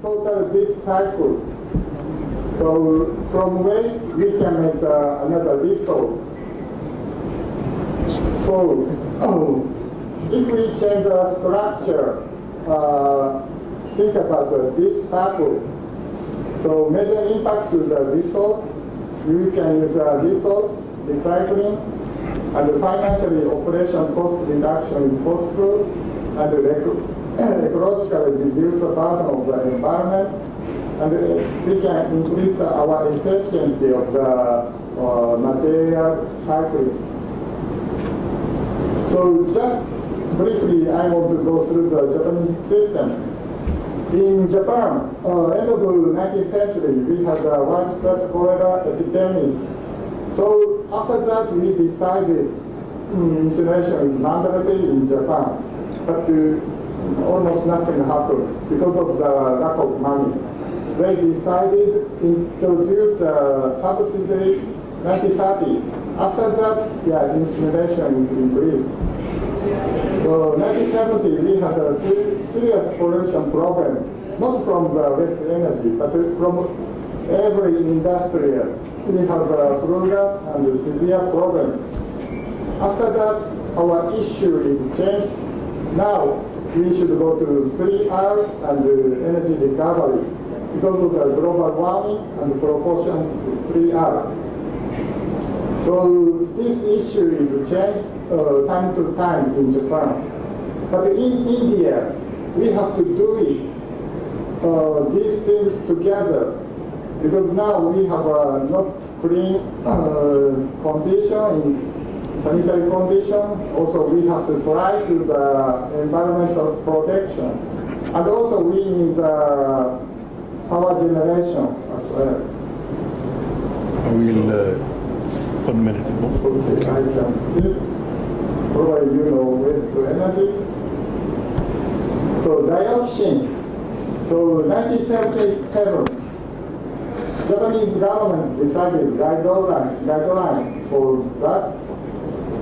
total this cycle. So from waste we can make another resource. So if we change the structure, think about this cycle. So major impact to the resource, we can use resource recycling, and financially operation cost reduction is possible, and ecologically reduce the burden of the environment, and we can increase our efficiency of the material cycling. So just briefly, I want to go through the Japanese system. In Japan, end of the 19th century, we had a widespread cholera epidemic. So after that, we decided incineration is mandatory in Japan, but almost nothing happened because of the lack of money. They decided to introduce the subsidy 1930. After that, incineration is increased. So 1970, we had a serious pollution problem, not from the waste energy, but from every industrial. We have flue gas and severe problem. After that, our issue is changed. Now, we should go to 3R and energy recovery because of the global warming and proportion to 3R. So this issue is changed time to time in Japan. But in India, we have to do it, these things together, because now we have not clean condition, sanitary condition. Also, we have to try to the environmental protection. And also, we need power generation as well. We'll 1 minute. Okay, I can skip. Provide waste to energy. So dioxin. So 1977, Japanese government decided guideline for that,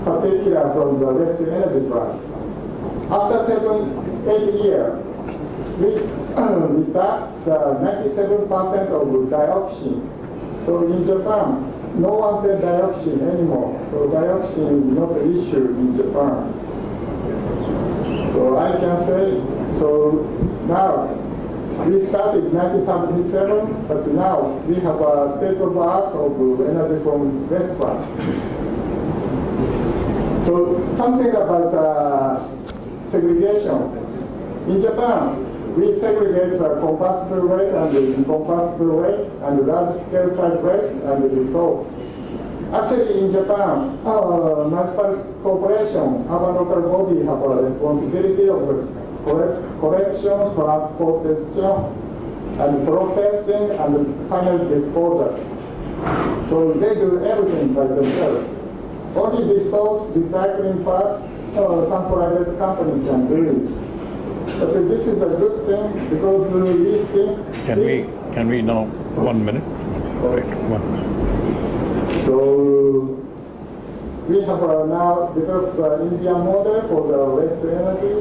particular from the waste to energy plant. After 7-8 years, we reduced 97% of dioxin. So in Japan, no one said dioxin anymore. So dioxin is not an issue in Japan. So I can say, so now, we started in 1977, but now we have a state of the art of energy from waste plant. So something about segregation. In Japan, we segregate combustible waste and incombustible waste and large-scale site waste and dissolve. Actually, in Japan, municipal corporation, urban local body have a responsibility of the collection, transportation, and processing, and final disposal. So they do everything by themselves. Only dissolve, recycling part, some private company can do it. But this is a good thing because we think... Can we now 1 minute? Right, 1 minute. So we have now developed the Indian model for the waste energy,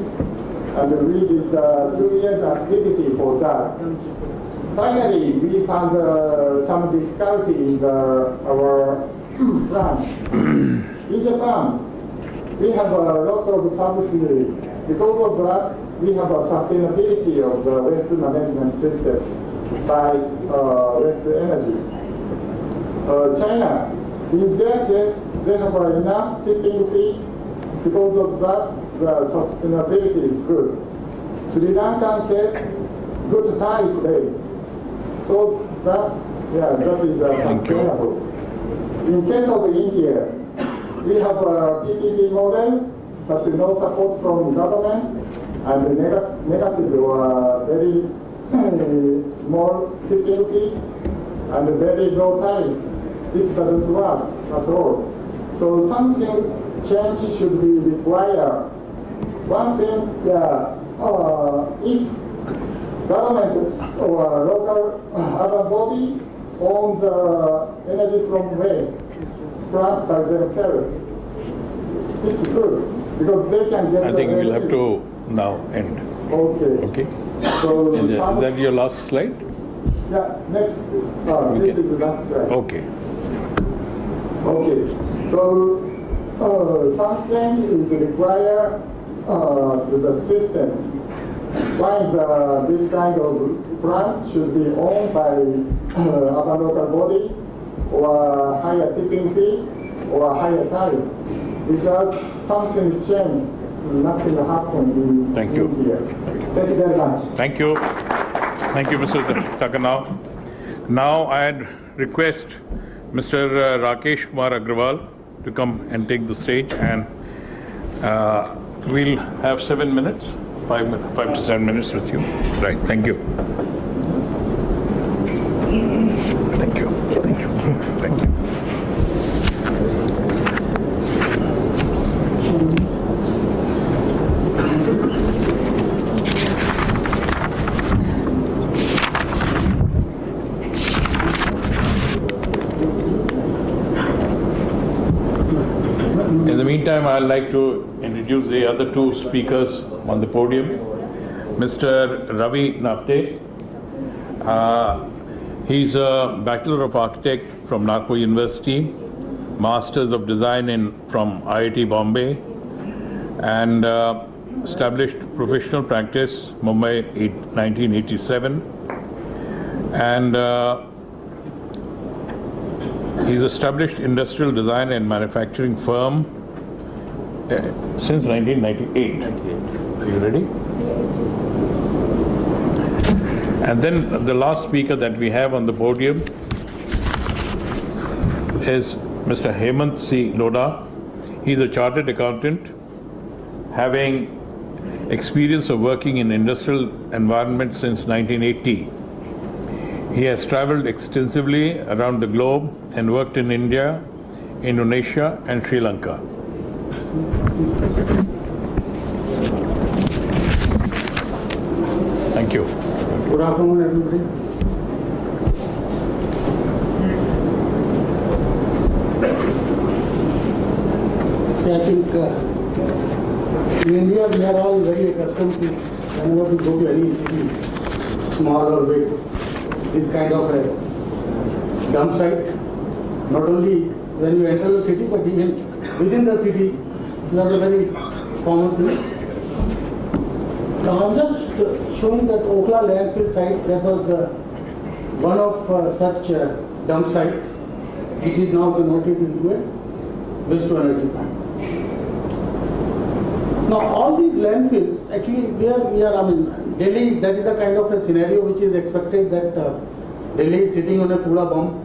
and we did 2 years activity for that. Finally, we found some difficulty in our plant. In Japan, we have a lot of subsidies. Because of that, we have a sustainability of the waste management system by waste energy. China, in their case, they have enough tipping fee. Because of that, the sustainability is good. Sri Lankan case, good tariff rate. So that is sustainable. In case of India, we have a PPP model, but no support from government, and negative or very small tipping fee, and very low tariff. This doesn't work at all. So something change should be required. One thing, if government or local other body owns the energy from waste plant by themselves, it's good because they can get. I think we'll have to now end. Okay. Okay? So, Is that your last slide? yeah, next, this is the last slide. Okay. Okay, so something is required to the system. One is this kind of plant should be owned by urban local body or higher tipping fee or higher tariff. Without something change, nothing happen in Thank you. India. Thank you very much. Thank you. Thank you, Mr. Takanau. Now I'd request Mr. Rakesh Kumar Agrawal to come and take the stage, and we'll have 7 minutes, 5 to 7 minutes with you. Right, thank you. Thank you. Thank you. Thank you. In the meantime, I'd like to introduce the other two speakers on the podium. Mr. Ravi Napte. He's a Bachelor of Architect from Nagpur University, Masters of Design from IIT Bombay, and established professional practice Mumbai 1987. And he's established industrial design and manufacturing firm since 1998. Are you ready? And then the last speaker that we have on the podium is Mr. Hemant C. Loda. He's a chartered accountant, having experience of working in industrial environment since 1980. He has traveled extensively around the globe and worked in India, Indonesia, and Sri Lanka. Thank you. Good afternoon, everybody. I think in India we are all very accustomed to whenever we go to any city, small or big, this kind of a dump site. Not only when you enter the city, but even within the city, these are the very common things. Now I'm just showing that Okla landfill site. That was one of such dump site, which is now converted into a waste to energy plant. Now all these landfills, actually we are, Delhi, that is a kind of a scenario which is expected, that Delhi is sitting on a Kula bomb.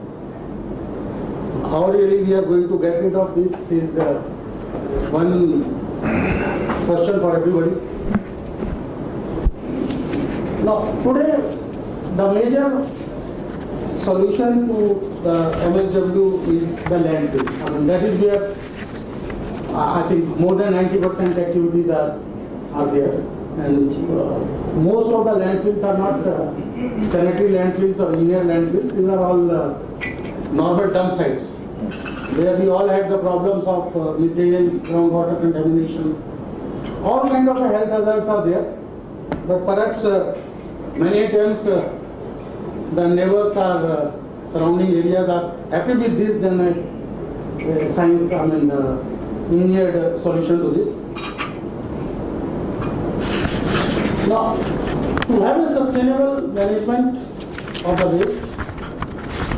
How really we are going to get rid of this is one question for everybody. Now today the major solution to the MSW is the landfill. That is where I think more than 90% activities are there, and most of the landfills are not sanitary landfills or linear landfills. These are all normal dump sites where we all had the problems of methane, groundwater contamination, all kind of health hazards are there. But perhaps many times the neighbors are surrounding areas are happy with this than science, engineered solution to this. Now, to have a sustainable management of the waste,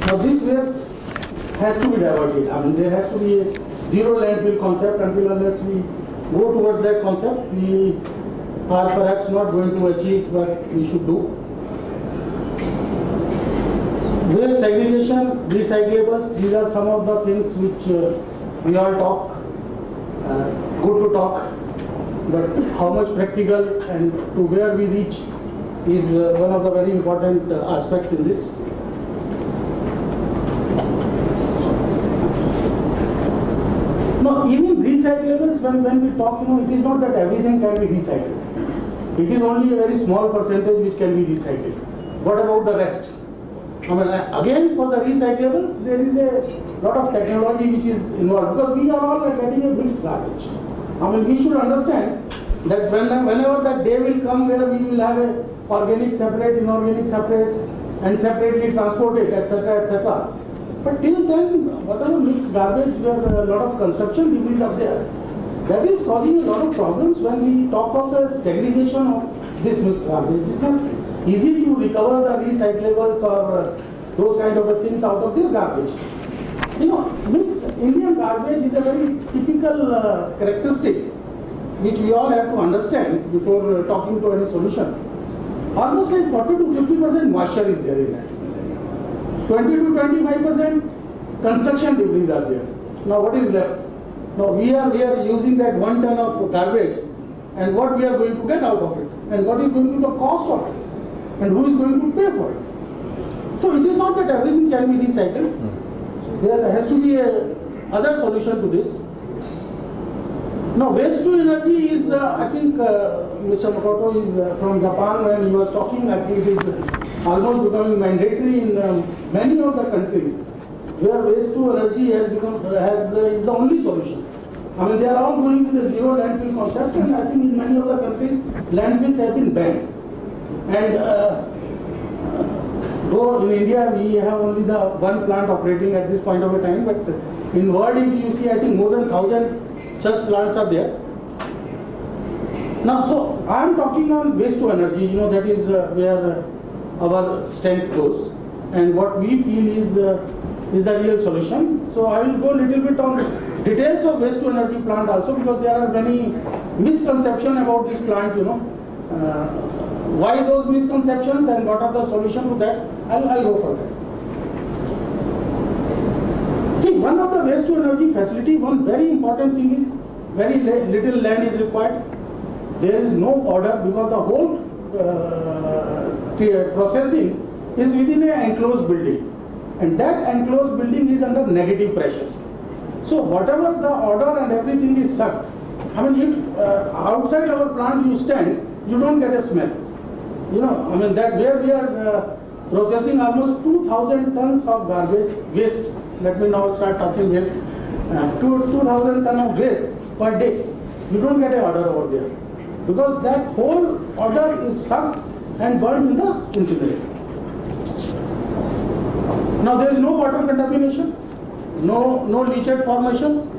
now this waste has to be diverted. There has to be a zero landfill concept. Until unless we go towards that concept, we are perhaps not going to achieve what we should do. Waste segregation, recyclables, these are some of the things which we all talk. Good to talk, but how much practical and to where we reach is one of the very important aspects in this. Now, even recyclables, when we talk, it is not that everything can be recycled. It is only a very small percentage which can be recycled. What about the rest? Again, for the recyclables, there is a lot of technology which is involved, because we are all getting a mixed garbage. We should understand that whenever that day will come where we will have a organic separate, inorganic separate, and separately transported, etc., etc. But till then, whatever mixed garbage, where a lot of construction debris are there, that is causing a lot of problems when we talk of a segregation of this mixed garbage. It is not easy to recover the recyclables or those kind of things out of this garbage. You know, mixed Indian garbage is a very typical characteristic which we all have to understand before talking to any solution. Almost like 40 to 50% moisture is there in that. 20 to 25% construction debris are there. Now what is left? Now we are using that 1 ton of garbage, and what we are going to get out of it, and what is going to be the cost of it, and who is going to pay for it. So it is not that everything can be recycled. There has to be a other solution to this. Now waste to energy is, I think Mr. Makoto is from Japan. When he was talking, I think it is almost becoming mandatory in many of the countries where waste to energy has become is the only solution. I mean, they are all going with the zero landfill concept, and I think in many of the countries landfills have been banned. And though in India we have only the one plant operating at this point of a time, but in world, if you see, I think more than 1,000 such plants are there. Now, so I am talking on waste to energy. You know, that is where our strength goes, and what we feel is the real solution. So I will go a little bit on details of waste to energy plant also, because there are many misconceptions about this plant. You know, why those misconceptions and what are the solutions to that? I'll go for that. See, one of the waste to energy facility, one very important thing is very little land is required. There is no order, because the whole processing is within an enclosed building, and that enclosed building is under negative pressure. So whatever the order and everything is sucked. I mean, if outside our plant you stand, you don't get a smell. You know, I mean, that where we are processing almost 2,000 tons of garbage waste. Let me now start talking waste. 2,000 tons of waste per day. You don't get an order over there, because that whole order is sucked and burned in the incinerator. Now there is no water contamination, no leachate formation,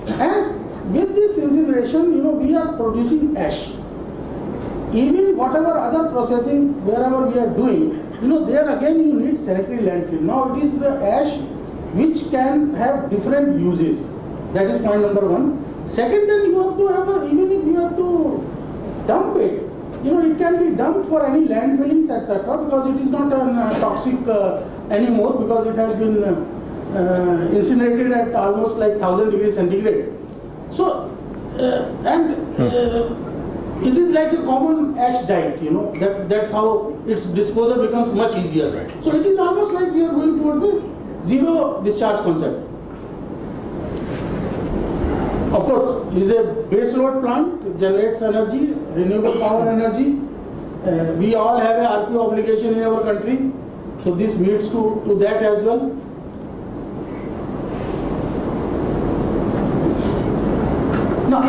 and with this incineration, you know, we are producing ash. Even whatever other processing, wherever we are doing, you know, there again you need sanitary landfill. Now it is the ash which can have different uses. That is point number one. Second, then you have to have even if you have to dump it, you know, it can be dumped for any landfillings, etc., because it is not toxic anymore, because it has been incinerated at almost like 1,000 degrees centigrade. So, it is like a common ash diet, you know, that's how its disposal becomes much easier. Right. So it is almost like we are going towards a zero discharge concept. Of course, it is a base load plant, generates energy, renewable power energy. We all have a RPO obligation in our country, so this leads to that as well. Now,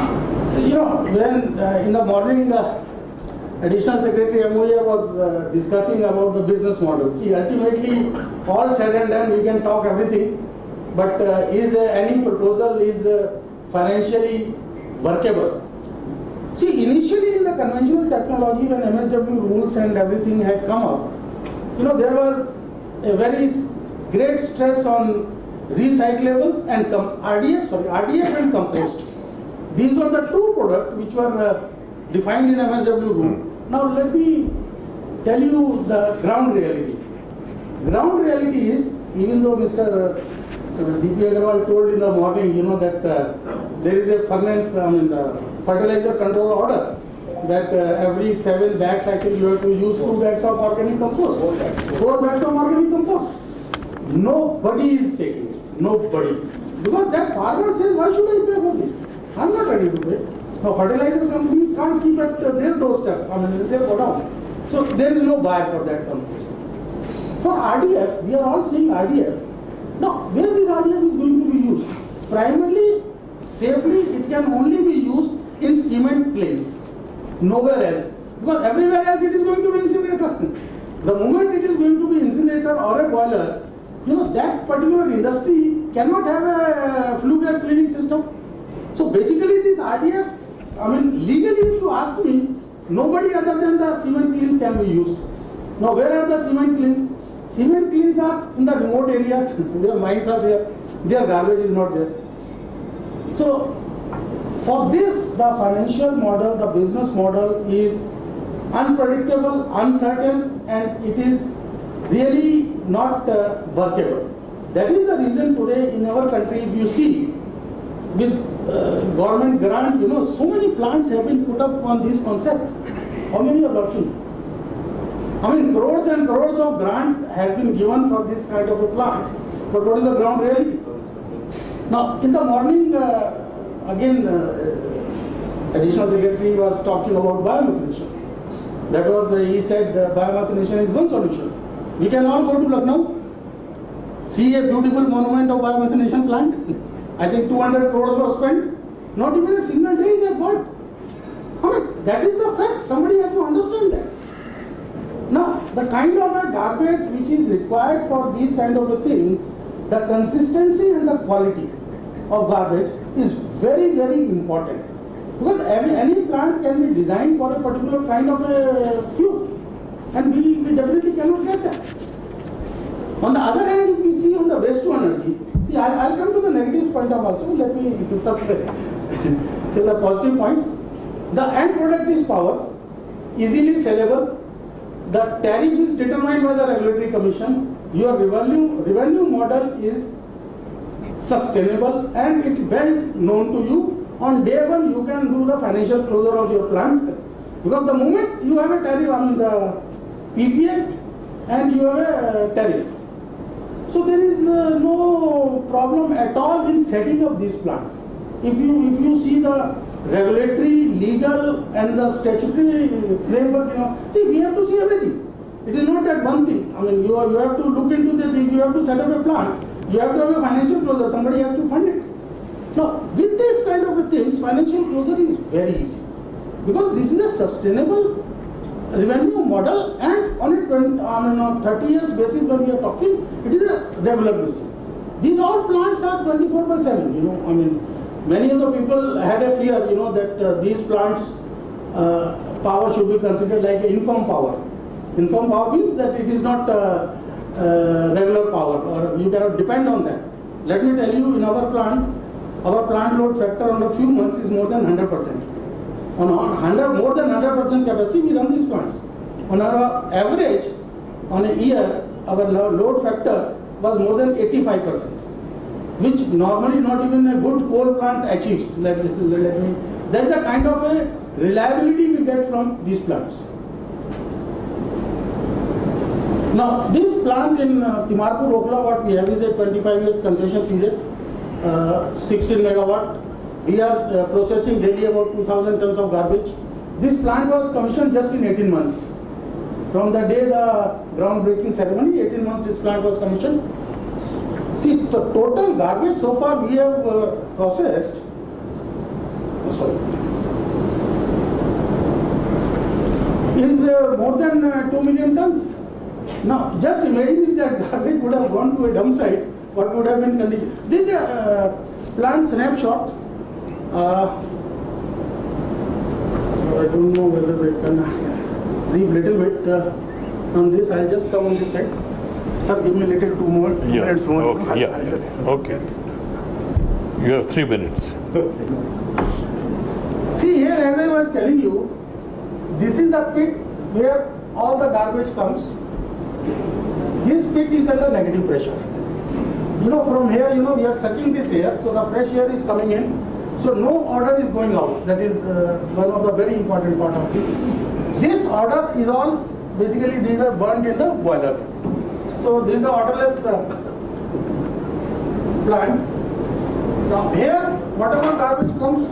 you know, when in the morning the Additional Secretary MOA was discussing about the business model. See, ultimately, all said and done, we can talk everything, but is any proposal is financially workable? See, initially in the conventional technology, when MSW rules and everything had come up, you know, there was a very great stress on recyclables and RDF and compost. These were the two products which were defined in MSW rule. Now let me tell you the ground reality. Ground reality is, even though Mr. D.P. Agarwal told in the morning, you know, that there is a fertilizer control order, that every 7 bags I think you have to use 2 bags of organic compost. 4 bags of organic compost. Nobody is taking it. Nobody. Because that farmer says, why should I pay for this? I'm not ready to pay. Now fertilizer companies can't keep at their doorstep, their godowns. So there is no buyer for that compost. For RDF, we are all saying RDF. Now, where this RDF is going to be used? Primarily, safely, it can only be used in cement planes. nowhere else. Because everywhere else it is going to be incinerator. The moment it is going to be incinerator or a boiler, that particular industry cannot have a flue gas cleaning system. So basically this idea, legally if you ask me, nobody other than the cement kilns can be used. Now where are the cement kilns? Cement kilns are in the remote areas, their mines are there, their garbage is not there. So for this, the financial model, the business model is unpredictable, uncertain, and it is really not workable. That is the reason today in our country, if you see, with government grant, so many plants have been put up on this concept. How many are working? Crores and crores of grant has been given for this kind of a plants. But what is the ground reality? Now, in the morning, Additional Secretary was talking about biomethanation. That was, he said, biomethanation is one solution. We can all go to Lucknow, see a beautiful monument of biomethanation plant. I think 200 crores was spent. Not even a single day it had got. That is the fact. Somebody has to understand that. Now, the kind of a garbage which is required for these kind of things, the consistency and the quality of garbage is very, very important. Because any plant can be designed for a particular kind of a fuel, and we definitely cannot get that. On the other hand, if we see on the waste to energy, see, I'll come to the negative point of also. Let me first say the positive points. The end product is power, easily sellable. The tariff is determined by the regulatory commission. Your revenue model is sustainable and it's well known to you. On day one, you can do the financial closure of your plant, because the moment you have a tariff on the PPA and you have a tariff, so there is no problem at all in setting up these plants. If you see the regulatory, legal, and the statutory framework, see, we have to see everything. It is not that one thing. You have to look into the thing. You have to set up a plant. You have to have a financial closure. Somebody has to fund it. Now, with this kind of things, financial closure is very easy, because this is a sustainable revenue model, and on a 30 years basis when we are talking, it is a regular basis. These all plants are 24/7. Many of the people had a fear, that these plants power should be considered like inform power. Inform power means that it is not regular power, or you cannot depend on that. Let me tell you, in our plant load factor on a few months is more than 100%. On more than 100% capacity, we run these plants. On our average, on a year, our load factor was more than 85%, which normally not even a good coal plant achieves. That's the kind of a reliability we get from these plants. Now, this plant in Timarpur, Okhla, what we have is a 25 years concession period, 16 megawatt. We are processing daily about 2,000 tons of garbage. This plant was commissioned just in 18 months. From the day the groundbreaking ceremony, 18 months this plant was commissioned. See, the total garbage so far we have processed, is more than 2 million tons. Now, just imagine if that garbage would have gone to a dump site, what would have been condition. This is a plant snapshot. I don't know whether we can brief little bit on this. I'll just come on this side. Sir, give me a little 2 more minutes more. Okay. Okay. You have 3 minutes. See here, as I was telling you, this is the pit where all the garbage comes. This pit is under negative pressure. From here, we are sucking this air, so the fresh air is coming in. So no order is going out. That is one of the very important part of this. This order is all, basically these are burnt in the boiler. So this is a orderless plant. Now here, whatever garbage comes,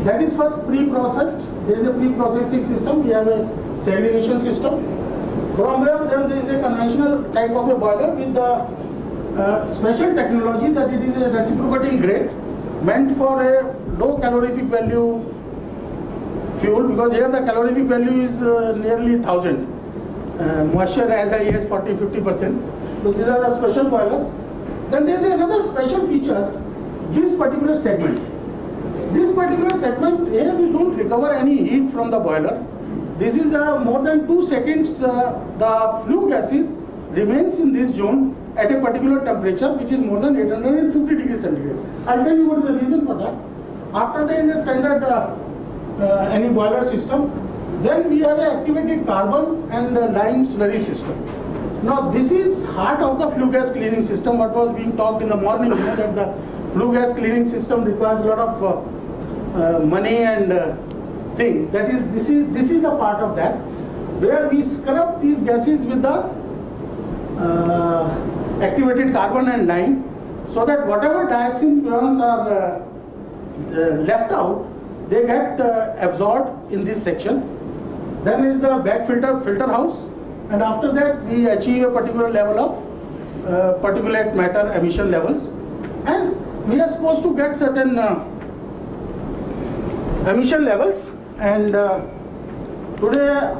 that is first pre-processed. There is a pre-processing system. We have a segregation system. From there, then there is a conventional type of a boiler with the special technology that it is a reciprocating grate, meant for a low calorific value fuel, because here the calorific value is nearly 1000. Moisture as high as 40-50%. So these are a special boiler. Then there is another special feature, this particular segment. This particular segment, here we don't recover any heat from the boiler. This is more than 2 seconds, the flue gases remains in this zone at a particular temperature, which is more than 850 degrees centigrade. I'll tell you what is the reason for that. After there is a standard any boiler system, then we have an activated carbon and lime slurry system. Now this is heart of the flue gas cleaning system. What was being talked in the morning, you know, that the flue gas cleaning system requires a lot of money and thing. That is, this is the part of that, where we scrub these gases with the activated carbon and lime, so that whatever dioxin fuels are left out, they get absorbed in this section. Then is the back filter house, and after that we achieve a particular level of particulate matter emission levels, and we are supposed to get certain emission levels. And today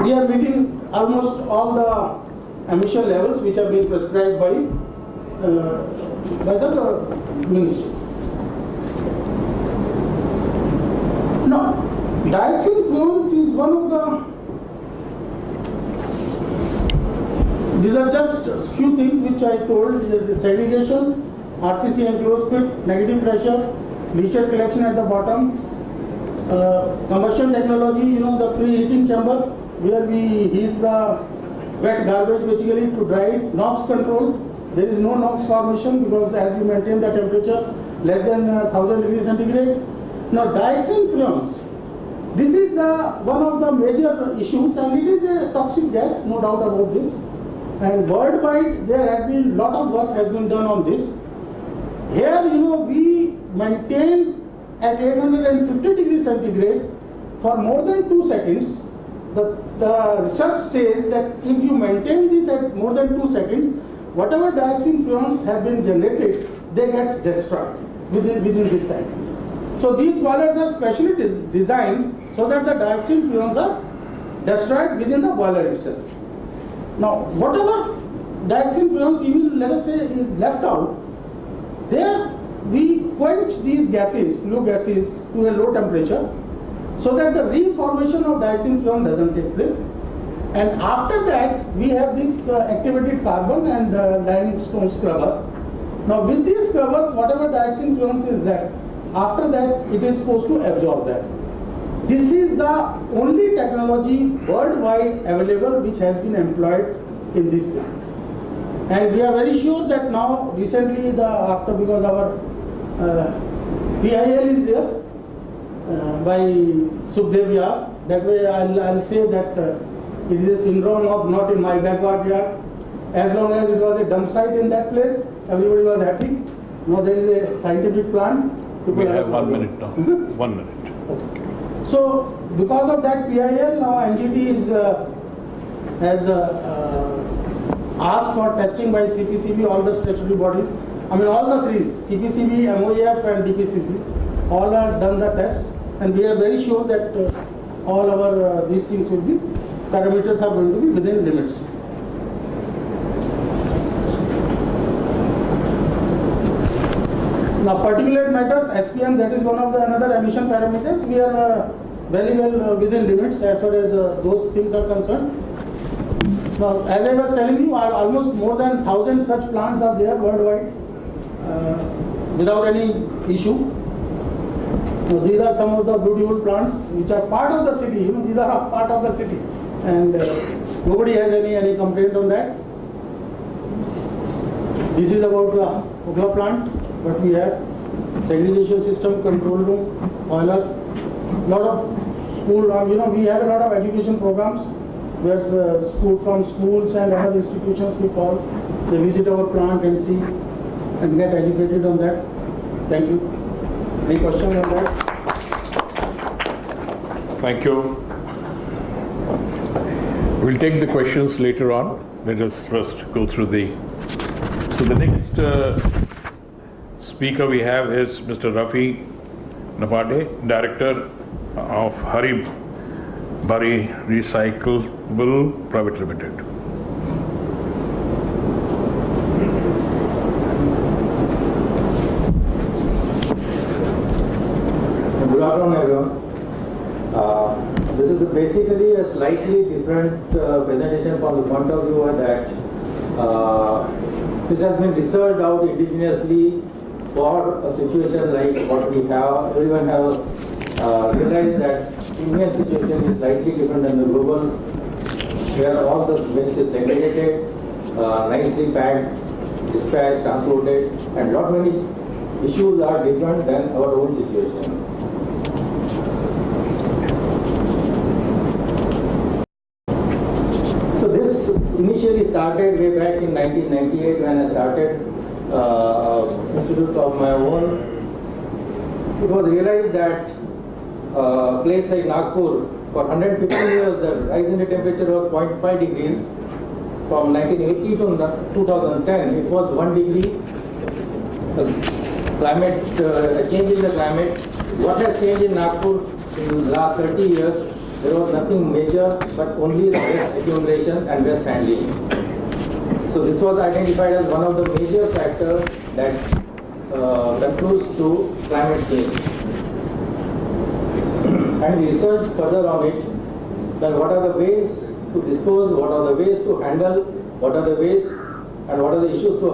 we are meeting almost all the emission levels which have been prescribed by the ministry. Now, dioxin fumes is one of these are just a few things which I told, the segregation, RCC enclosed pit, negative pressure, leachate collection at the bottom, combustion technology, you know, the preheating chamber where we heat the wet garbage basically to dry it, NOx control. There is no NOx formation because as we maintain the temperature less than 1000 degrees centigrade. Now dioxin fumes, this is one of the major issues, and it is a toxic gas, no doubt about this. And worldwide there has been lot of work has been done on this. Here, you know, we maintain at 850 degrees centigrade for more than 2 seconds. The research says that if you maintain this at more than 2 seconds, whatever dioxin fumes have been generated, they get destroyed within this time. So these boilers are specially designed so that the dioxin fumes are destroyed within the boiler itself. Now, whatever dioxin fumes, even let us say, is left out, there we quench these gases, flue gases, to a low temperature, so that the reformation of dioxin fume doesn't take place. And after that, we have this activated carbon and limestone scrubber. Now, with these scrubbers, whatever dioxin fumes is there, after that, it is supposed to absorb that. This is the only technology worldwide available which has been employed in this plant. And we are very sure that now, recently, because our PIL is there by Sukhdev Yar, that way I'll say that it is a syndrome of not in my backyard yard. As long as it was a dump site in that place, everybody was happy. Now there is a scientific plant. We have 1 minute now. 1 minute. Okay. So because of that PIL, now NGT has asked for testing by CPCB, all the statutory bodies. I mean all the three, CPCB, MOEF and DPCC, all have done the tests, and we are very sure that all our these things will be, parameters are going to be within limits. Now particulate matters, SPM, that is one of the another emission parameters. We are very well within limits as far as those things are concerned. Now, as I was telling you, almost more than 1000 such plants are there worldwide without any issue. So these are some of the beautiful plants which are part of the city. You know, these are a part of the city, and nobody has any complaint on that. This is about the Okla plant. But we have segregation system, control room, boiler, lot of school. You know, we have a lot of education programs where from schools and other institutions we call, they visit our plant and see and get educated on that. Thank you. Any question on that? Thank you. We'll take the questions later on. Let us first go through So the next speaker we have is Mr. Rafi Navade, Director of Hari Bari Recyclable Private Limited. Good afternoon, everyone. This is basically a slightly different presentation from the point of view that this has been researched out indigenously for a situation like what we have. Everyone have realized that Indian situation is slightly different than the global, where all the waste is segregated, nicely packed, dispatched, transported, and not many issues are different than our own situation. So this initially started way back in 1998 when I started institute of my own. It was realized that a place like Nagpur, for 150 years the rise in the temperature was 0.5 degrees. From 1980 to 2010 it was 1 degree. Climate, change in the climate. What has changed in Nagpur in the last 30 years? There was nothing major, but only waste accumulation and waste handling. So this was identified as one of the major factors that contributes to climate change. And we researched further on it, that what are the ways to dispose, what are the ways to handle, what are the ways and what are the issues to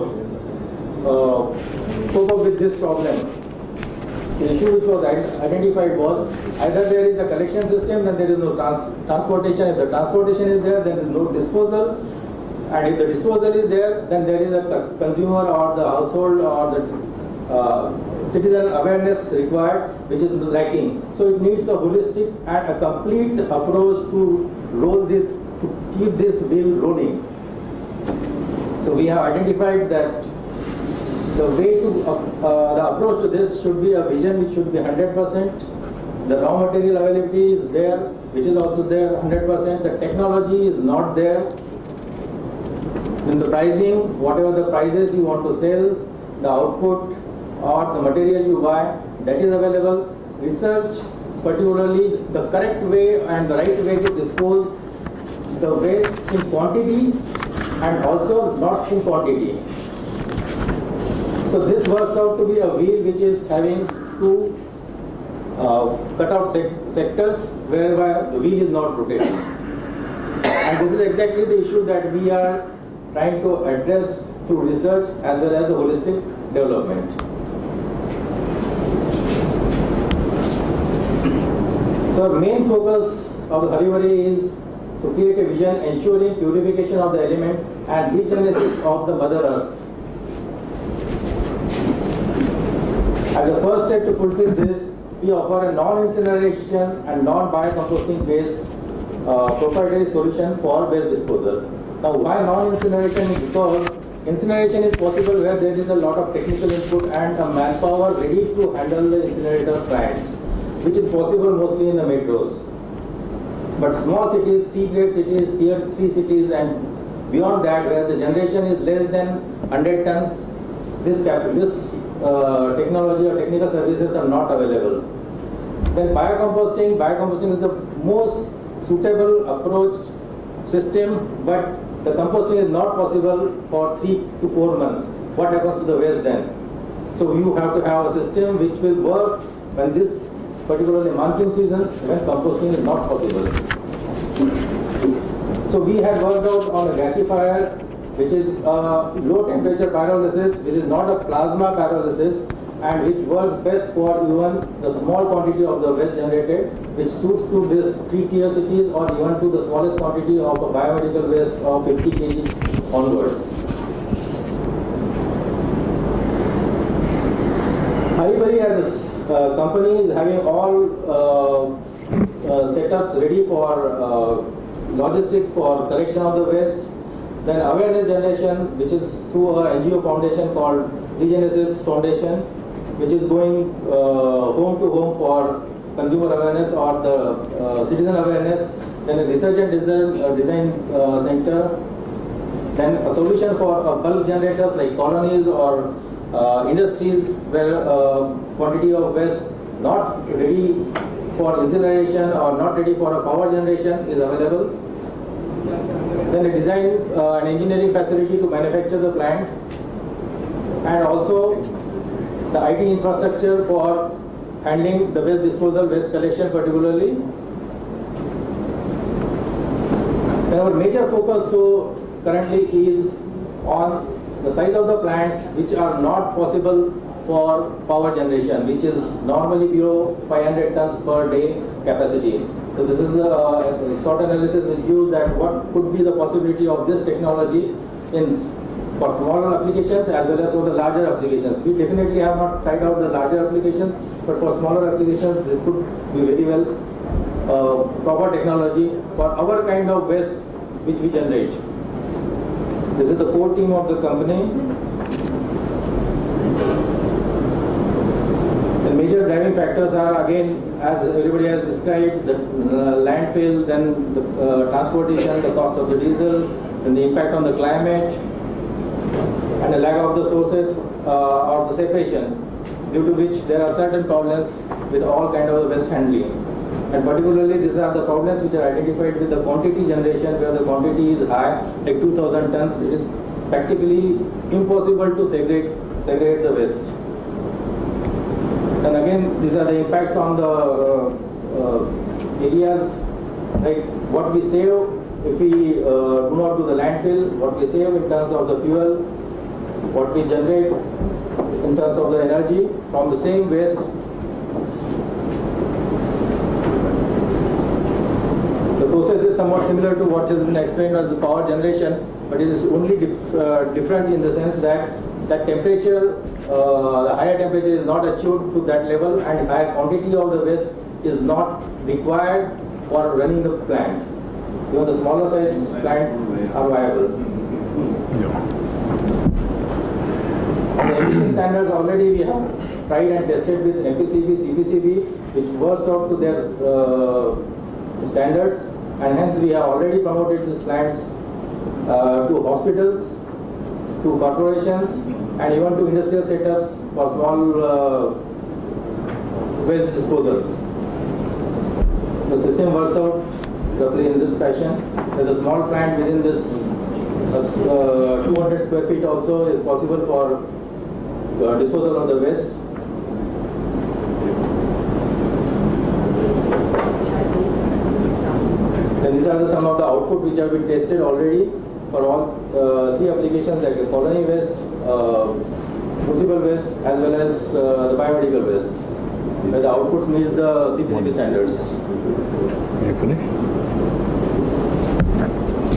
cope up with this problem. The issue which was identified was either there is a collection system, then there is no transportation. If the transportation is there, then there is no disposal. And if the disposal is there, then there is a consumer or the household or the citizen awareness required, which is lacking. So it needs a holistic and a complete approach to roll this, to keep this wheel rolling. So we have identified that the way to, the approach to this should be a vision which should be 100%. The raw material availability is there, which is also there 100%. The technology is not there. In the pricing, whatever the prices you want to sell, the output or the material you buy, that is available. Research, particularly the correct way and the right way to dispose the waste in quantity and also not in quantity. So this works out to be a wheel which is having two cutout sectors whereby the wheel is not rotating. And this is exactly the issue that we are trying to address through research as well as the holistic development. So our main focus of the Haribari is to create a vision ensuring purification of the element and regenesis of the Mother Earth. As a first step to fulfill this, we offer a non-incineration and non-biocomposting based proprietary solution for waste disposal. Now, why non-incineration? Because incineration is possible where there is a lot of technical input and a manpower ready to handle the incinerator plants, which is possible mostly in the metros. But small cities, C-grade cities, tier 3 cities and beyond that, where the generation is less than 100 tons, this technology or technical services are not available. Then biocomposting is the most suitable approach system, but the composting is not possible for 3 to 4 months. What happens to the waste then? So you have to have a system which will work when this, particularly monsoon seasons, when composting is not possible. So we have worked out on a gasifier, which is a low temperature pyrolysis, which is not a plasma pyrolysis, and which works best for even the small quantity of the waste generated, which suits to this 3-tier cities or even to the smallest quantity of a biomedical waste of 50 kg onwards. Haribari as a company is having all setups ready for logistics for collection of the waste. Then awareness generation, which is through a NGO foundation called Regenesis Foundation, which is going home to home for consumer awareness or the citizen awareness. Then a research and design center. Then a solution for bulk generators like colonies or industries where quantity of waste not ready for incineration or not ready for a power generation is available. Then a design and engineering facility to manufacture the plant, and also the IT infrastructure for handling the waste disposal, waste collection particularly. And our major focus currently is on the size of the plants which are not possible for power generation, which is normally below 500 tons per day capacity. So this is a SWOT analysis is used that what could be the possibility of this technology for smaller applications as well as for the larger applications. We definitely have not tried out the larger applications, but for smaller applications this could be very well proper technology for our kind of waste which we generate. This is the core team of the company. The major driving factors are, again, as everybody has described, the landfill, then the transportation, the cost of the diesel, and the impact on the climate, and the lack of the sources or the separation, due to which there are certain problems with all kind of waste handling. And particularly these are the problems which are identified with the quantity generation, where the quantity is high, like 2000 tons. It is practically impossible to segregate the waste. And again, these are the impacts on the areas, like what we save if we do not do the landfill, what we save in terms of the fuel, what we generate in terms of the energy from the same waste. The process is somewhat similar to what has been explained as the power generation, but it is only different in the sense that temperature, the higher temperature is not achieved to that level, and higher quantity of the waste is not required for running the plant. Even the smaller size plant are viable. On the emission standards, already we have tried and tested with MPCB, CPCB, which works out to their standards, and hence we have already promoted these plants to hospitals, to corporations, and even to industrial setups for small waste disposals. The system works out roughly in this fashion. There's a small plant within this 200 square feet also is possible for disposal of the waste. Then these are some of the output which have been tested already for all three applications, like the colony waste, municipal waste, as well as the biomedical waste, where the output meets the CPCB standards.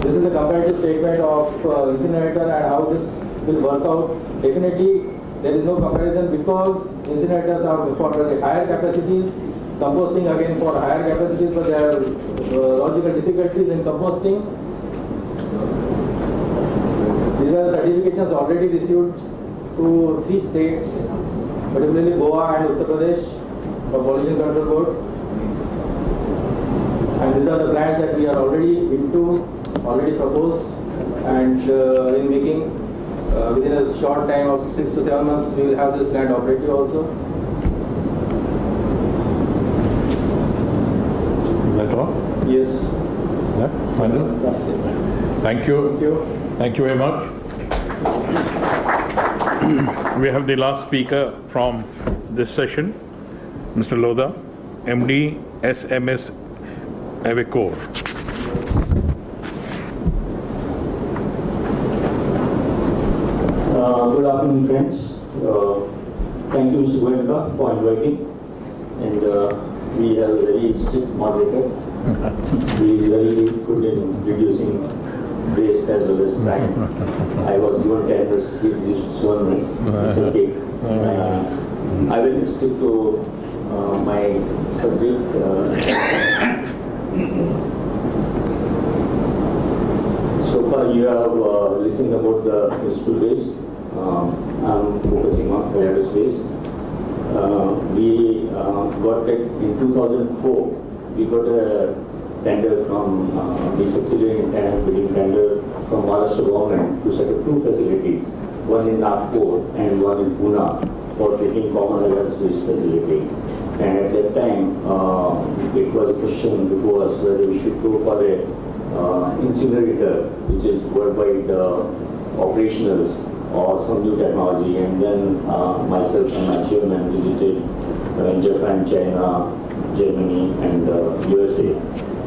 This is a comparative statement of incinerator and how this will work out. Definitely, there is no comparison because incinerators are for higher capacities, composting again for higher capacities, but there are logical difficulties in composting. These are the certifications already received to 3 states, particularly Goa and Uttar Pradesh for Pollution Control Board. And these are the plants that we are already into, already proposed, and in making. Within a short time of 6 to 7 months, we will have this plant operative also. Is that all? Yes. Yeah, final? That's it. Thank you. Thank you. Thank you very much. We have the last speaker from this session, Mr. Lodha, MD, SMS Avecor. Good afternoon, friends. Thank you, Mr. Goenka, for inviting. And we have a very strict moderator. He is very good in reducing waste as well as time. I was given 10 minutes, he reduced 7 minutes. It's okay. I will stick to my subject. So far, you have listened about the municipal waste. I'm focusing on hazardous waste. We got it in 2004. We got a tender from, we succeeded in bidding tender from Maharashtra government to set up 2 facilities, one in Nagpur and one in Pune for taking common hazardous waste facility. And at that time, it was a question before us whether we should go for a incinerator, which is worldwide operationals, or some new technology. And then myself and my chairman visited Japan, China, Germany, and USA.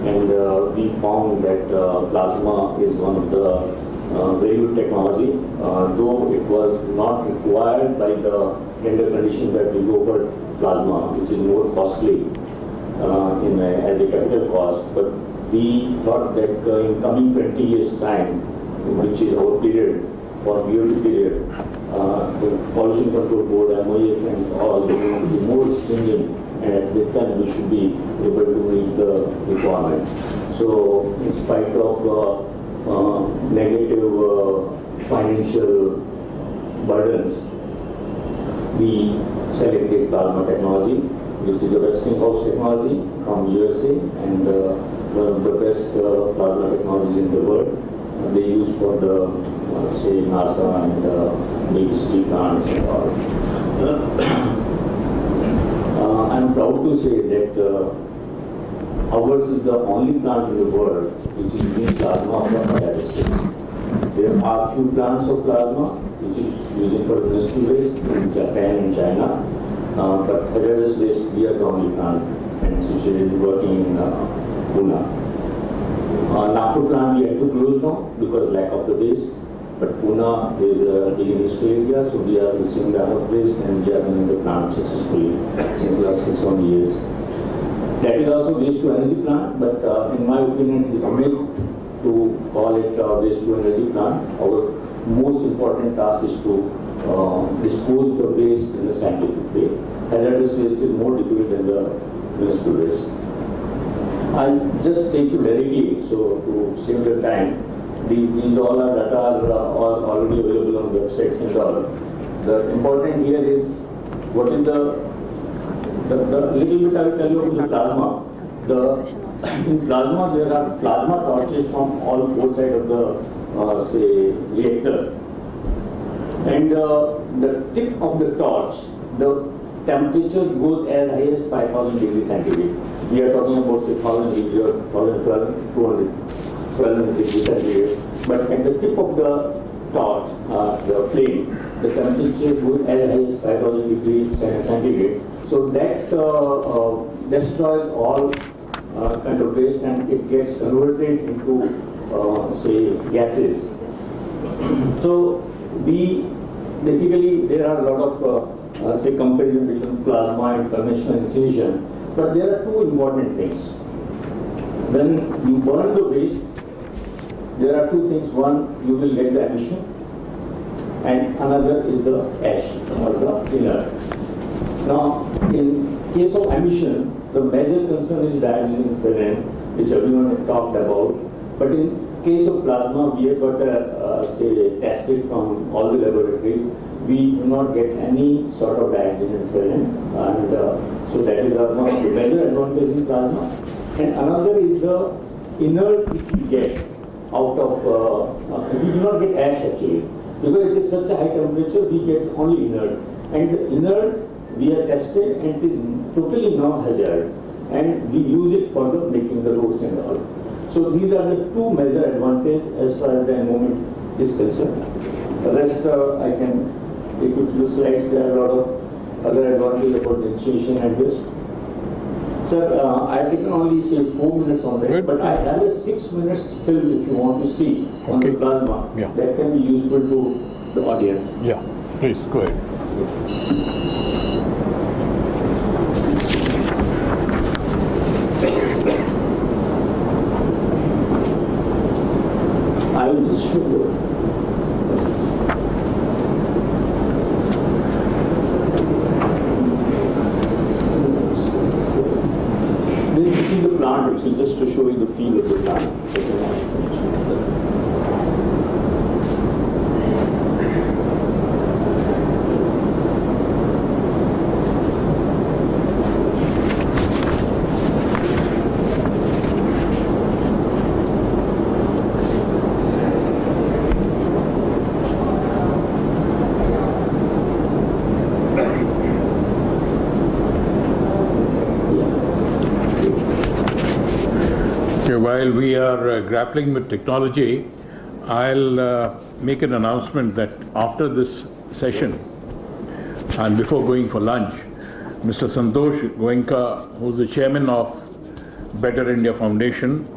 And we found that plasma is one of the very good technology, though it was not required by the tender conditions that we go for plasma, which is more costly as a capital cost. But we thought that in coming 20 years' time, which is our period, for BOT period, the Pollution Control Board, MOF, and all will be more stringent, and at that time we should be able to meet the requirement. So, in spite of negative financial burdens, we selected plasma technology, which is a Westinghouse technology from USA, and one of the best plasma technologies in the world. They use for the, say, NASA and big steel plants and all. I'm proud to say that ours is the only plant in the world which is using plasma for dialysis. There are few plants of plasma which is using for industrial waste in Japan and China, but hazardous waste we are the only plant, and essentially working in Pune. Nagpur plant we had to close down because lack of the waste, but Pune is a big industrial area, so we are receiving the enough waste and we are running the plant successfully since the last 6-7 years. That is also waste to energy plant, but in my opinion it is a myth to call it waste to energy plant. Our most important task is to dispose the waste in a scientific way. Hazardous waste is more difficult than the municipal waste. I'll just take you directly, so to save the time. These all are data are all already available on websites and all. The important here is what is the little bit I will tell you about the plasma. In plasma there are plasma torches from all four sides of the say reactor, and the tip of the torch, the temperature goes as high as 5,000 degrees centigrade. We are talking about say 1,000 degrees or 1,200 degrees centigrade. But at the tip of the torch, the flame, the temperature goes as high as 5,000 degrees centigrade. So that destroys all kind of waste, and it gets converted into say gases. So we basically there are a lot of say comparison between plasma and conventional incineration, but there are two important things. When you burn the waste, there are two things. One, you will get the emission, and another is the ash or the inert. Now, in case of emission, the major concern is dioxin furan, which everyone has talked about. But in case of plasma, we have got say tested from all the laboratories. We do not get any sort of dioxin furan, and so that is one of the major advantage in plasma. And another is the inert which we get out of. We do not get ash actually, because it is such a high temperature. We get only inert, and the inert we are tested and it is totally non-hazard, and we use it for the making the roads and all. So these are the two major advantages as far as the environment is concerned. The rest I can take you to the slides. There are a lot of other advantages about the institution and this. Sir, I have taken only say 4 minutes on that, Good. but I have a 6 minutes film if you want to see on Okay. the plasma. Yeah. That can be useful to the audience. Yeah, please go ahead. I will just show you. This is the plant, actually, just to show you the feel of the plant. Okay, while we are grappling with technology, I'll make an announcement that after this session and before going for lunch, Mr. Santosh Goenka, who's the chairman of Better India Foundation,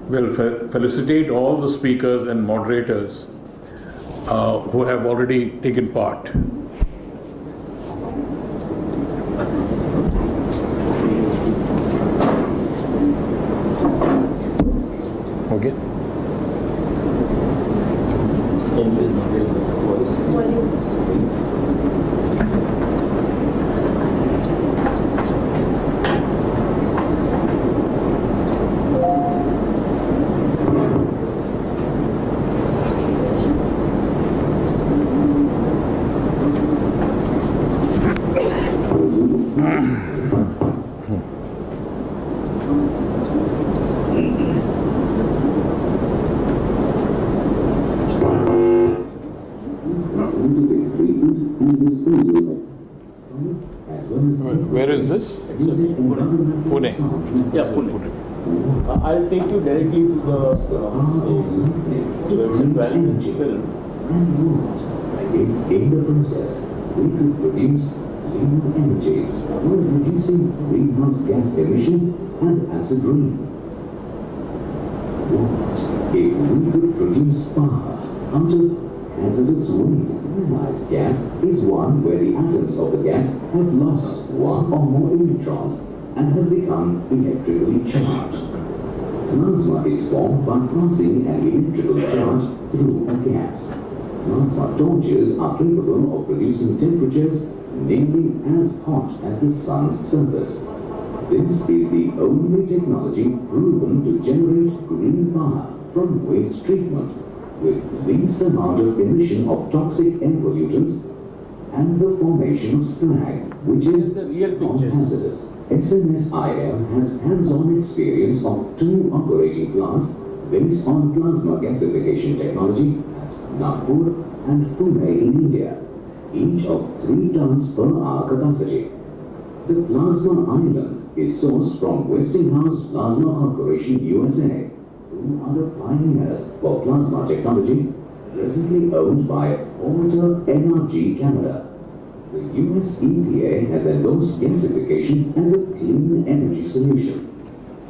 will felicitate all the speakers and moderators who have already taken part. Okay. Where is this? Pune. Yeah, Pune. I'll take you directly to the website film. In the process, we could produce clean energy while reducing greenhouse gas emission and acid rain. What if we could produce power out of hazardous waste? Ionized gas is one where the atoms of the gas have lost one or more electrons and have become electrically charged. Plasma is formed by passing an electrical charge through a gas. Plasma torches are capable of producing temperatures nearly as hot as the sun's surface. This is the only technology proven to generate green power from waste treatment, with least amount of emission of toxic air pollutants and the formation of slag, which is non-hazardous. SMSIL has hands-on experience of 2 operating plants based on plasma gasification technology at Nagpur and Pune in India, each of 3 tons per hour capacity. The plasma island is sourced from Westinghouse Plasma Corporation USA, who are the pioneers for plasma technology, presently owned by Alter NRG Canada. The US EPA has endorsed gasification as a clean energy solution.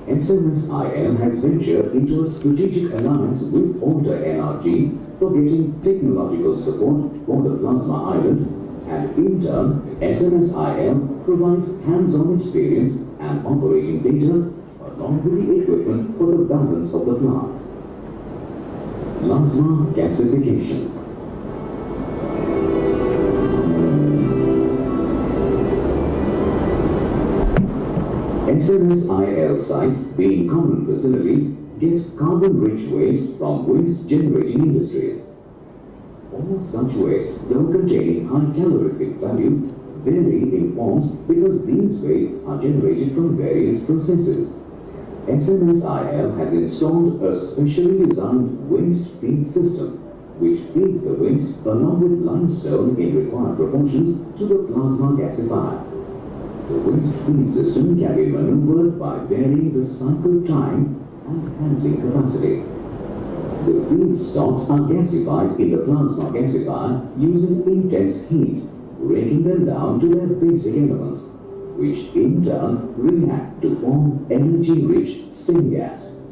SMSIL has ventured into a strategic alliance with Alter NRG for getting technological support for the plasma island, and in turn, SMSIL provides hands-on experience and operating data along with the equipment for the balance of the plant. Plasma gasification. SMSIL sites, being common facilities, get carbon-rich waste from waste-generating industries. All such waste, though containing high calorific value, vary in forms because these wastes are generated from various processes. SMSIL has installed a specially designed waste feed system, which feeds the waste along with limestone in required proportions to the plasma gasifier. The waste feed system can be maneuvered by varying the cycle time and handling capacity. The feedstocks are gasified in the plasma gasifier using intense heat, breaking them down to their basic elements, which in turn react to form energy-rich syngas.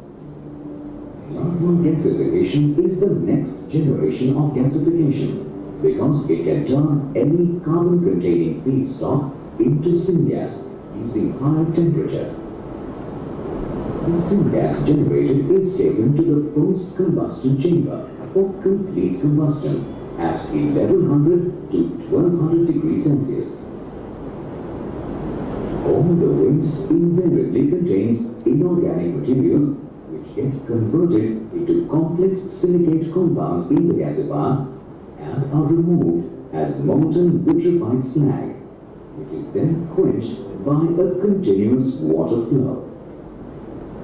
Plasma gasification is the next generation of gasification because it can turn any carbon-containing feedstock into syngas using high temperature. The syngas generated is taken to the post-combustion chamber for complete combustion at 1100 to 1200 degrees Celsius. All the waste invariably contains inorganic materials which get converted into complex silicate compounds in the gasifier and are removed as molten vitrified slag, which is then quenched by a continuous water flow.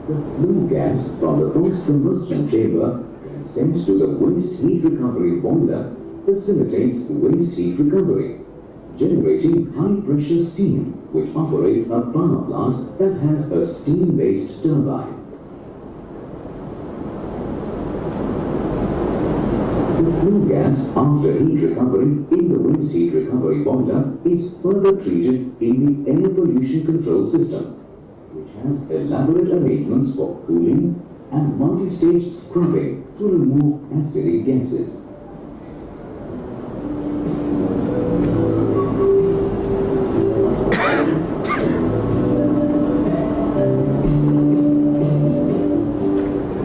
The flue gas from the post-combustion chamber when sent to the waste heat recovery boiler facilitates waste heat recovery, generating high-pressure steam which operates a power plant that has a steam-based turbine. gas after heat recovery in the waste heat recovery boiler is further treated in the air pollution control system, which has elaborate arrangements for cooling and multi-stage scrubbing to remove acidic gases.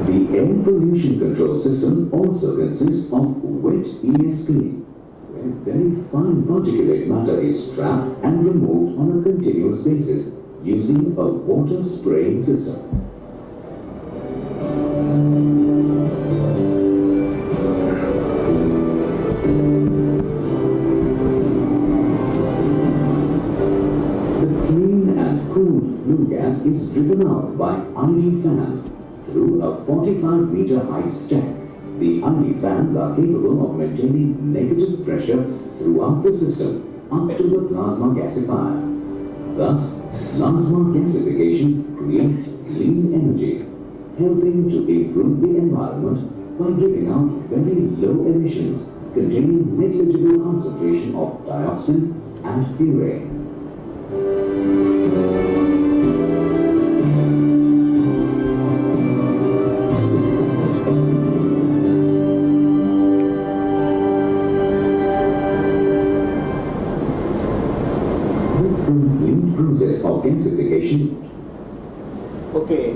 The air pollution control system also consists of wet ESP, where very fine particulate matter is trapped and removed on a continuous basis using a water spraying system. The clean and cool flue gas is driven out by ID fans through a 45-meter height stack. The ID fans are capable of maintaining negative pressure throughout the system up to the plasma gasifier. Thus, plasma gasification creates clean energy, helping to improve the environment by giving out very low emissions containing negligible concentration of dioxin and furane. Process of gasification. Okay,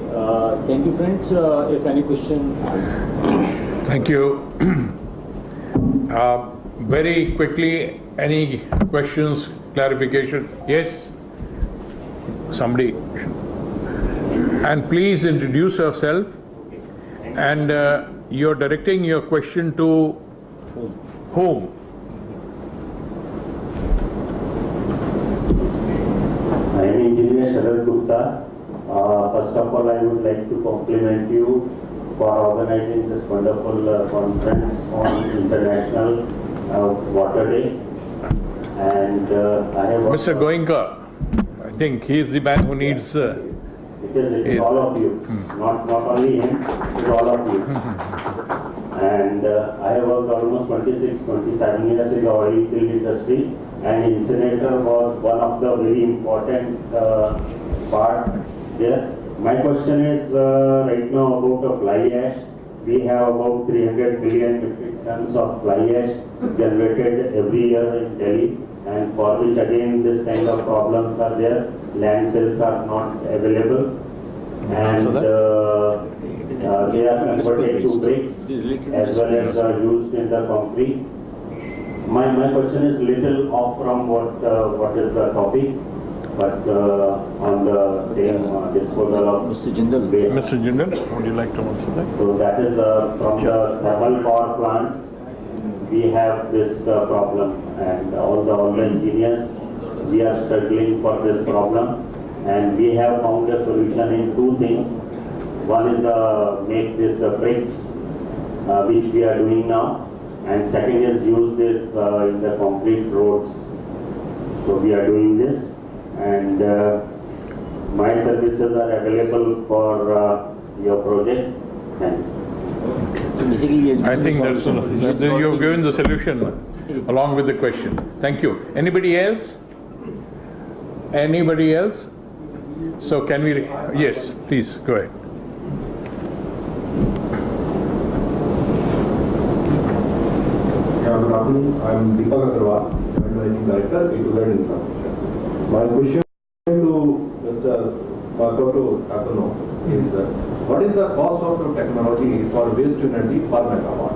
thank you friends. If any question. Thank you. Very quickly, any questions, clarification? Yes? Somebody? And please introduce yourself, and you're directing your question to whom? I am Engineer Sharad Gupta. First of all, I would like to compliment you for organizing this wonderful conference on International Water Day. And I have Mr. Goenka, I think he is the man who needs... It is all of you, not only him, it is all of you. And I have worked almost 27 years in the oil field industry, and incinerator was one of the very important part there. My question is right now about fly ash. We have about 300 million metric tons of fly ash generated every year in Delhi, and for which again this kind of problems are there. Landfills are not available, and they are converted to bricks as well as used in the concrete. My question is little off from what is the topic, but on the same disposal of Mr. Jindal. waste. Mr. Jindal, would you like to answer that? So that is from the thermal power plants. We have this problem, and all the engineers, we are struggling for this problem, and we have found a solution in two things. One is make this bricks, which we are doing now, and second is use this in the concrete roads. So we are doing this, and my services are available for your project. Thank you. So basically, yes. I think that's, you've given the solution along with the question. Thank you. Anybody else? Anybody else? So can we, yes, please, go ahead. Good afternoon. I am Deepak Agarwal, Joint Managing Director, A2Z Infrastructure. My question to Mr. Dr. Takano is what is the cost of the technology for waste to energy per megawatt?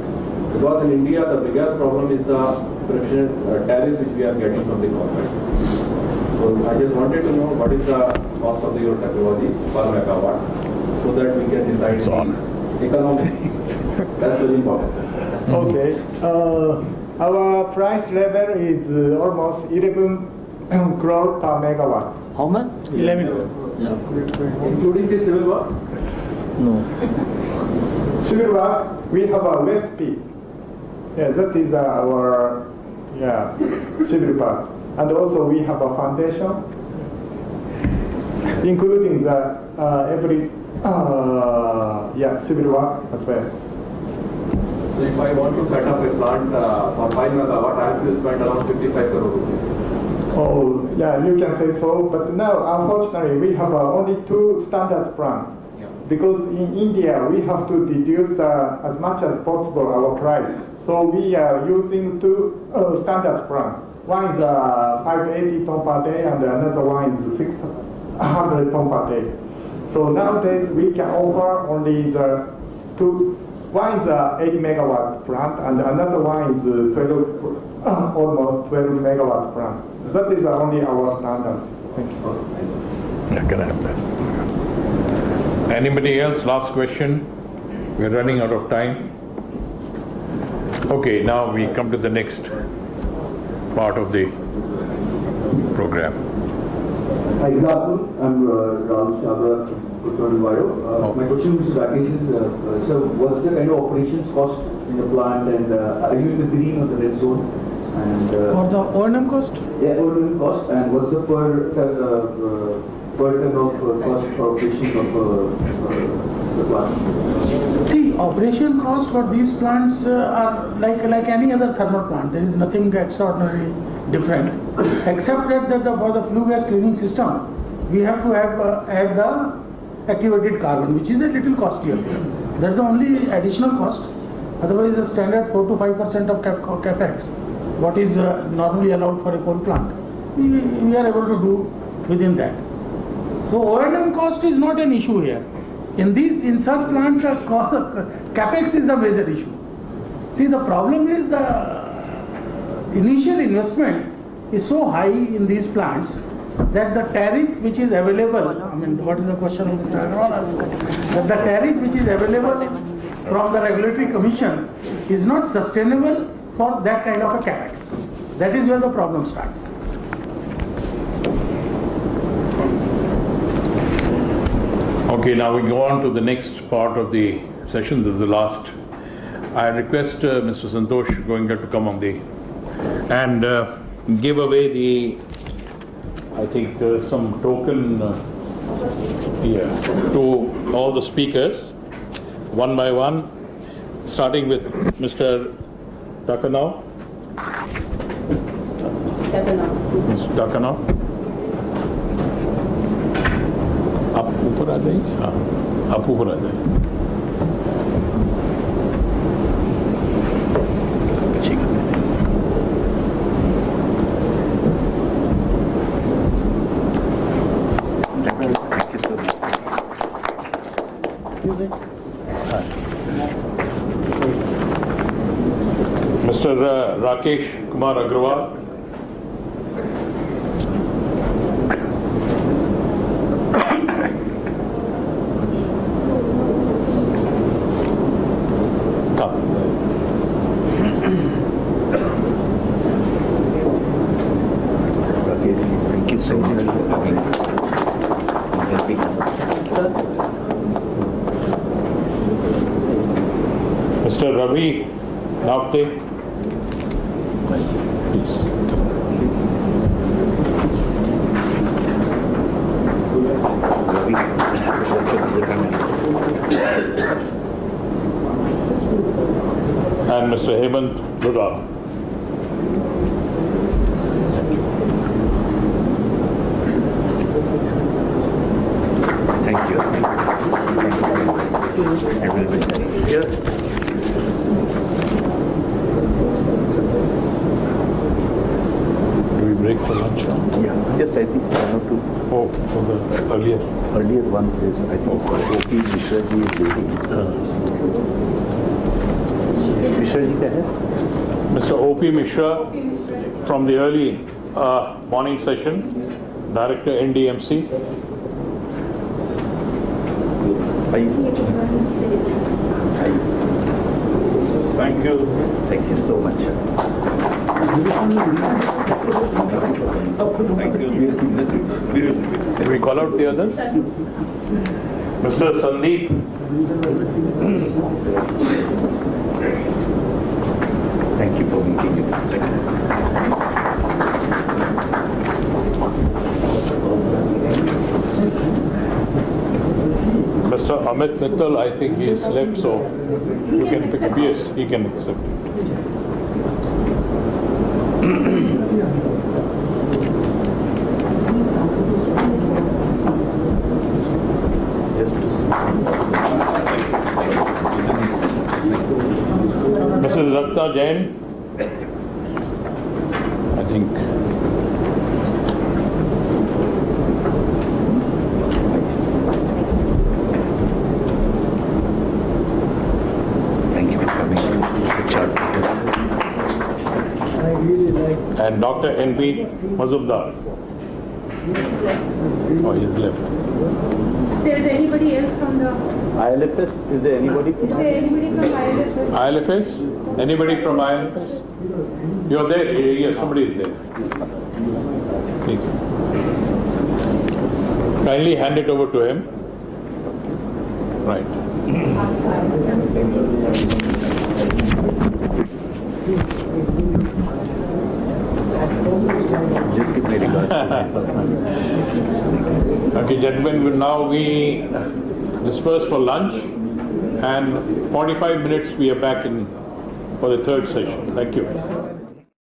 Because in India, the biggest problem is the preferential tariff which we are getting from the government. So I just wanted to know what is the cost of your technology per megawatt so that we can decide the economics. That's very important. Okay. Our price level is almost 11 crore per megawatt. How much? 11. Yeah. Including the civil works? No. Civil work, we have a waste pit. Yeah, that is our civil part. And also we have a foundation, including the every civil work as well. So if I want to set up a plant for 5 megawatt, I have to spend around 55 crore rupees. Oh, yeah, you can say so, but no, unfortunately, we have only 2 standard plants. Yeah. Because in India, we have to reduce as much as possible our price. So we are using 2 standard plants. One is 580 ton per day, and another one is 600 ton per day. So nowadays, we can offer only the 2. One is 80 megawatt plant, and another one is 12, almost 12 megawatt plant. That is only our standard. Thank you. Yeah, can I have that? Anybody else? Last question. We're running out of time. Okay, now we come to the next part of the program. Hi, good afternoon. I'm Rahul Chabra from Kuttan. My question is Rakesh, sir, what's the kind of operations cost in the plant, and are you in the green or the red zone? And For the O&M cost? yeah, O&M cost, and what's the per ton of cost for operation of the plant? See, operation cost for these plants are like any other thermal plant. There is nothing extraordinary different, except that for the flue gas cleaning system, we have to add the activated carbon, which is a little costlier. That's the only additional cost. Otherwise, the standard 4 to 5% of capex, what is normally allowed for a coal plant, we are able to do within that. So O&M cost is not an issue here. In such plants, capex is the major issue. See, the problem is the initial investment is so high in these plants that the tariff which is available, I mean, what is the question of Mr. Agarwal? That the tariff which is available from the regulatory commission is not sustainable for that kind of a capex. That is where the problem starts. Okay, now we go on to the next part of the session. This is the last. I request Mr. Santosh Goenka to come on and give away the, I think some token to all the speakers, one by one, starting with Mr. Takanau. Mr. Takanau. आप ऊपर आ जाइए, हाँ, आप ऊपर आ जाइए. Mr. Rakesh Kumar Agrawal. Mr. Ravi Navte, please. And Mr. Hemant Lodha. Thank you. I will be here. Do we break for lunch now? Yeah, just I think one or two. Oh, for the Earlier ones there's, I think, O.P. Mishra ji is waiting. Mishra ji ka hai? Mr. O.P. Mishra from the early morning session, Director NDMC. Thank you. Thank you so much. Thank you. Can we call out the others? Mr. Sandeep. Thank you for meeting me. Mr. Amit Amit Mittal, I think he is left, so you can pick up. Yes, he can accept it. Mrs. Rakta Jain, I think. Thank you for coming. The chart. And Dr. N.P. Mazumdar. Oh, he's left. Is there anybody else from the, ILFS, is there anybody? is there anybody from ILFS? ILFS? Anybody from ILFS? You're there? Yes, somebody is there. Please. Kindly hand it over to him. Right. Just give me regards. Okay, gentlemen, now we disperse for lunch, and 45 minutes we are back in for the third session. Thank you.